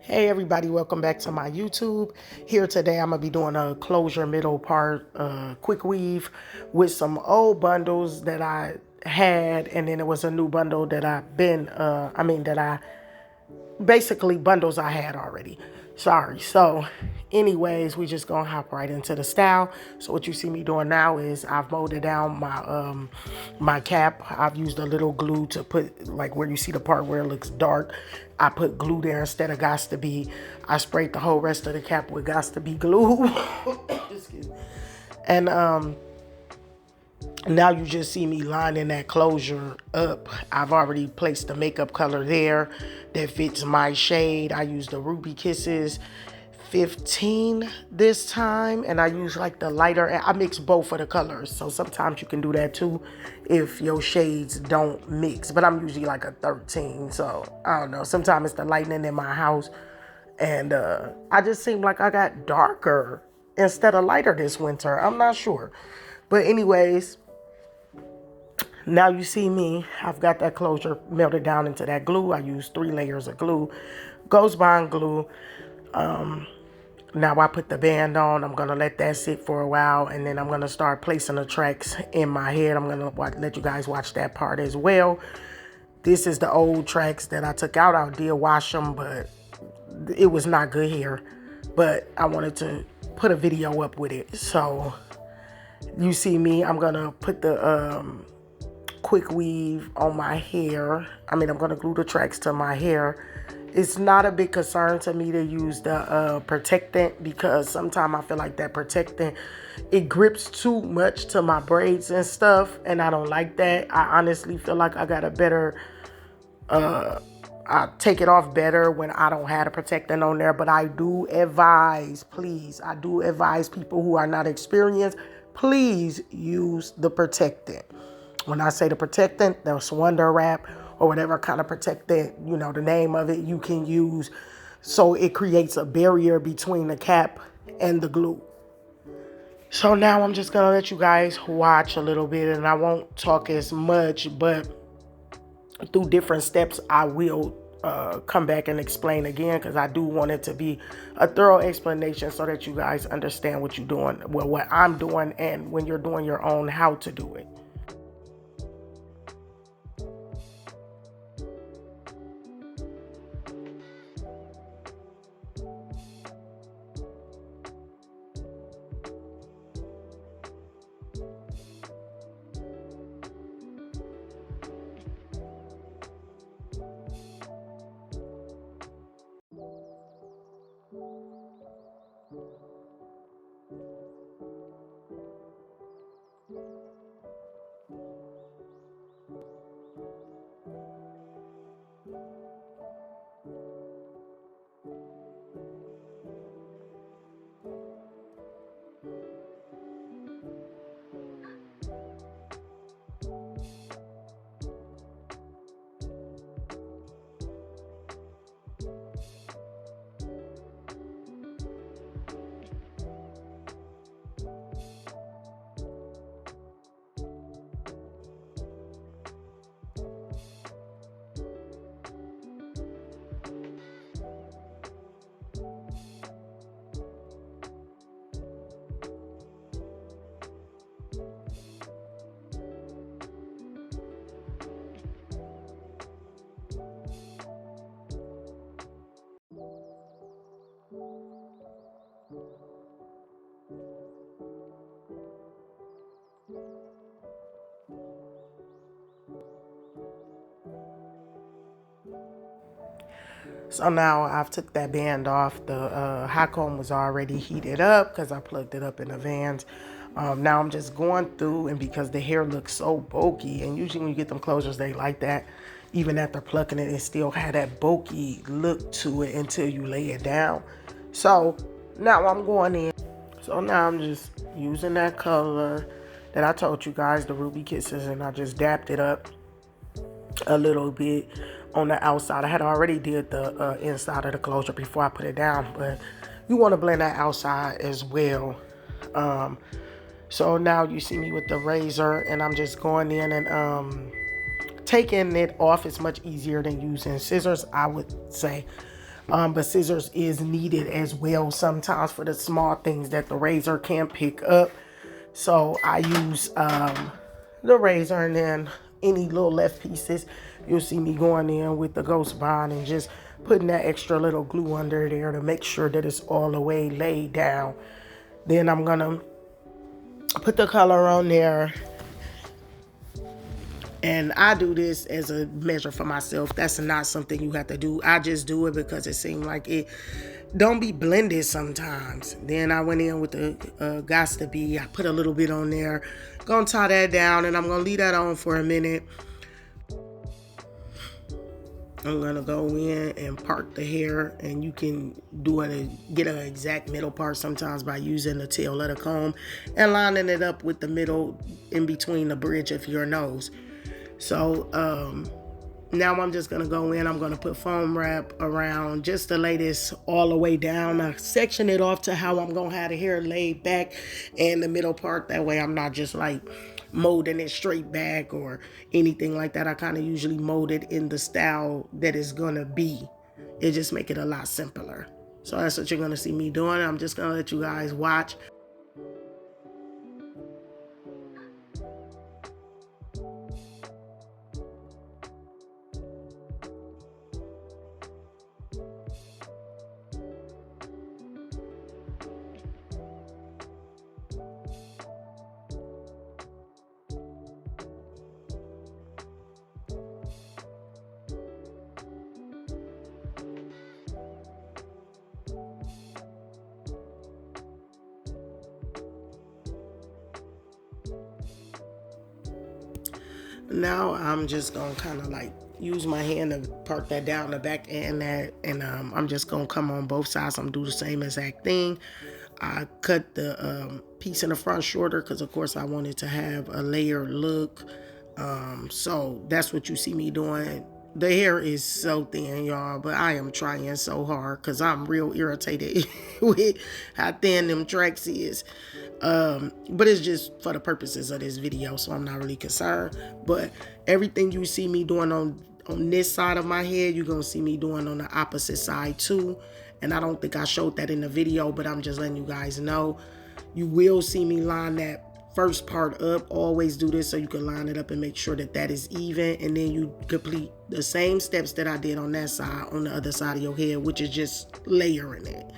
Hey everybody, welcome back to my YouTube. Here today I'm gonna be doing a closure middle part quick weave with some old bundles that I had, and then it was a new bundle that I basically bundles I had already. Sorry. So anyways, we just gonna hop right into the style. So what you see me doing now is I've molded down my cap. I've used a little glue to put, like, where you see the part where it looks dark, I put glue there instead of Gots to Be. I sprayed the whole rest of the cap with Gots to Be glue. Excuse me. And now you just see me lining that closure up. I've already placed the makeup color there that fits my shade. I used the Ruby Kisses 15 this time, and I use like the lighter. I mix both of the colors, so sometimes you can do that too if your shades don't mix, but I'm usually like a 13, so I don't know. Sometimes it's the lightning in my house, and I just seem like I got darker instead of lighter this winter. I'm not sure, but anyways, now you see me, I've got that closure melted down into that glue. I used 3 layers of glue, Ghost Bond glue. Now I put the band on. I'm gonna let that sit for a while, and then I'm gonna start placing the tracks in my head. I'm gonna let you guys watch that part as well. This is the old tracks that I took out. I did wash them, but it was not good here. But I wanted to put a video up with it. So you see me, I'm gonna put the quick weave on my hair. I'm gonna glue the tracks to my hair. It's not a big concern to me to use the protectant, because sometimes I feel like that protectant, it grips too much to my braids and stuff, and I don't like that. I honestly feel like I got a better, I take it off better when I don't have a protectant on there. But I do advise, please, I do advise people who are not experienced, please use the protectant. When I say the protectant, that's Wonder Wrap or whatever kind of protectant, you know, the name of it, you can use, so it creates a barrier between the cap and the glue. So now I'm just gonna let you guys watch a little bit, and I won't talk as much, but through different steps I will come back and explain again, because I do want it to be a thorough explanation so that you guys understand what you're doing, well, what I'm doing, and when you're doing your own, how to do it. So now I've took that band off. The hot comb was already heated up because I plugged it up in the vans. Now I'm just going through, and because the hair looks so bulky, and usually when you get them closures, they like that. Even after plucking it, it still had that bulky look to it until you lay it down. So now I'm going in. So now I'm just using that color that I told you guys, the Ruby Kisses, and I just dapped it up a little bit on the outside. I had already did the inside of the closure before I put it down, but you want to blend that outside as well. So now you see me with the razor, and I'm just going in and taking it off is much easier than using scissors, I would say. But scissors is needed as well sometimes for the small things that the razor can't pick up. So I use the razor, and then any little left pieces, you'll see me going in with the Ghost Bond and just putting that extra little glue under there to make sure that it's all the way laid down. Then I'm gonna put the color on there, and I do this as a measure for myself. That's not something you have to do. I just do it because it seemed like it don't be blended sometimes. Then I went in with the Gots to Be. I put a little bit on there. Gonna tie that down, and I'm gonna leave that on for a minute. I'm gonna go in and part the hair, and you can do it, get an exact middle part sometimes by using the tail of the comb and lining it up with the middle in between the bridge of your nose. So now I'm just gonna go in. I'm gonna put foam wrap around just to lay this all the way down. I section it off to how I'm gonna have the hair laid back and the middle part. That way I'm not just like molding it straight back or anything like that. I kind of usually mold it in the style that it's gonna be. It just make it a lot simpler. So that's what you're gonna see me doing. I'm just gonna let you guys watch. Now I'm just gonna kind of like use my hand to part that down the back and that, and I'm just gonna come on both sides. I'm do the same exact thing. I cut the piece in the front shorter because of course I wanted to have a layered look. So that's what you see me doing. The hair is so thin, y'all, but I am trying so hard because I'm real irritated with how thin them tracks is. But it's just for the purposes of this video, so I'm not really concerned. But everything you see me doing on this side of my head, you're gonna see me doing on the opposite side too. And I don't think I showed that in the video, but I'm just letting you guys know. You will see me line that first part up. Always do this so you can line it up and make sure that that is even, and then you complete the same steps that I did on that side on the other side of your head, which is just layering it.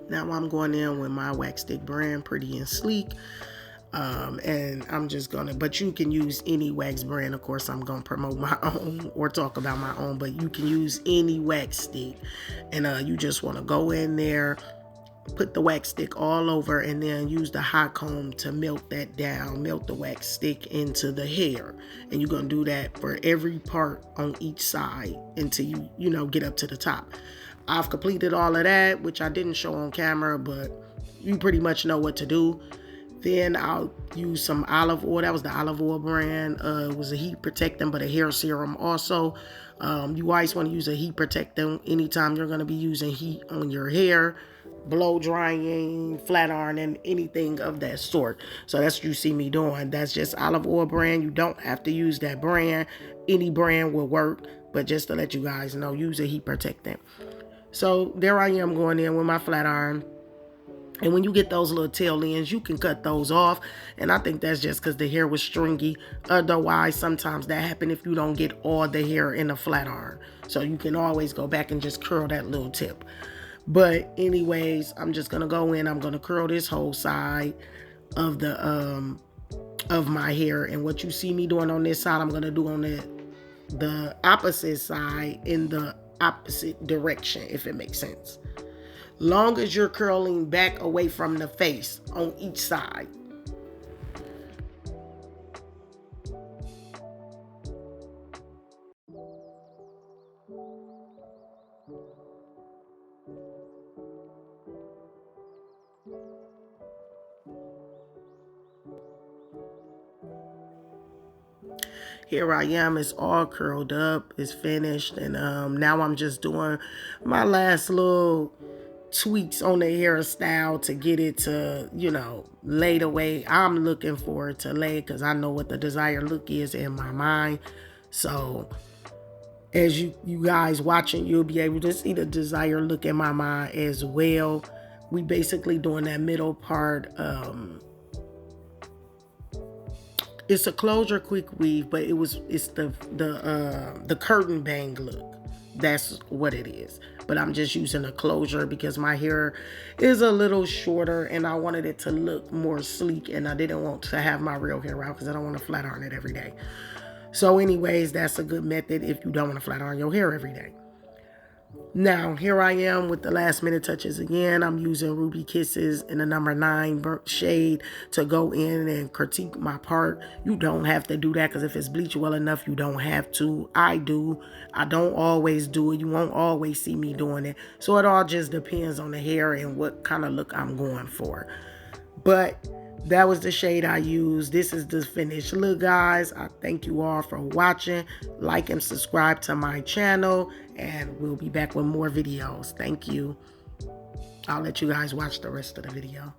Now I'm going in with my wax stick brand, Pretty and Sleek. And I'm just gonna, but you can use any wax brand. Of course, I'm gonna promote my own or talk about my own, but you can use any wax stick. And you just wanna go in there, put the wax stick all over, and then use the hot comb to melt that down, melt the wax stick into the hair. And you're gonna do that for every part on each side until you get up to the top. I've completed all of that, which I didn't show on camera, but you pretty much know what to do. Then I'll use some olive oil. That was the olive oil brand. It was a heat protectant, but a hair serum also. You always want to use a heat protectant anytime you're going to be using heat on your hair, blow drying, flat ironing, anything of that sort. So that's what you see me doing. That's just olive oil brand. You don't have to use that brand. Any brand will work, but just to let you guys know, use a heat protectant. So there I am going in with my flat iron. And when you get those little tail ends, you can cut those off. And I think that's just because the hair was stringy. Otherwise, sometimes that happens if you don't get all the hair in a flat iron. So you can always go back and just curl that little tip. But anyways, I'm just going to go in. I'm going to curl this whole side of the of my hair. And what you see me doing on this side, I'm going to do on the opposite side in the opposite direction, if it makes sense. Long as you're curling back away from the face on each side. here I am. It's all curled up. It's finished. And now I'm just doing my last little tweaks on the hairstyle to get it to, you know, lay the way I'm looking for it to lay, because I know what the desired look is in my mind. So as you guys watching, you'll be able to see the desired look in my mind as well. We basically doing that middle part. It's a closure quick weave, but it's the curtain bang look. That's what it is. But I'm just using a closure because my hair is a little shorter and I wanted it to look more sleek, and I didn't want to have my real hair out because I don't want to flat iron it every day. So anyways, that's a good method if you don't want to flat iron your hair every day. Now, here I am with the last minute touches again. I'm using Ruby Kisses in the number 9 burnt shade to go in and critique my part. You don't have to do that, because if it's bleached well enough, you don't have to. I do. I don't always do it. You won't always see me doing it. So it all just depends on the hair and what kind of look I'm going for. But that was the shade I used. This is the finished look, guys. I thank you all for watching. Like and subscribe to my channel, and we'll be back with more videos. Thank you. I'll let you guys watch the rest of the video.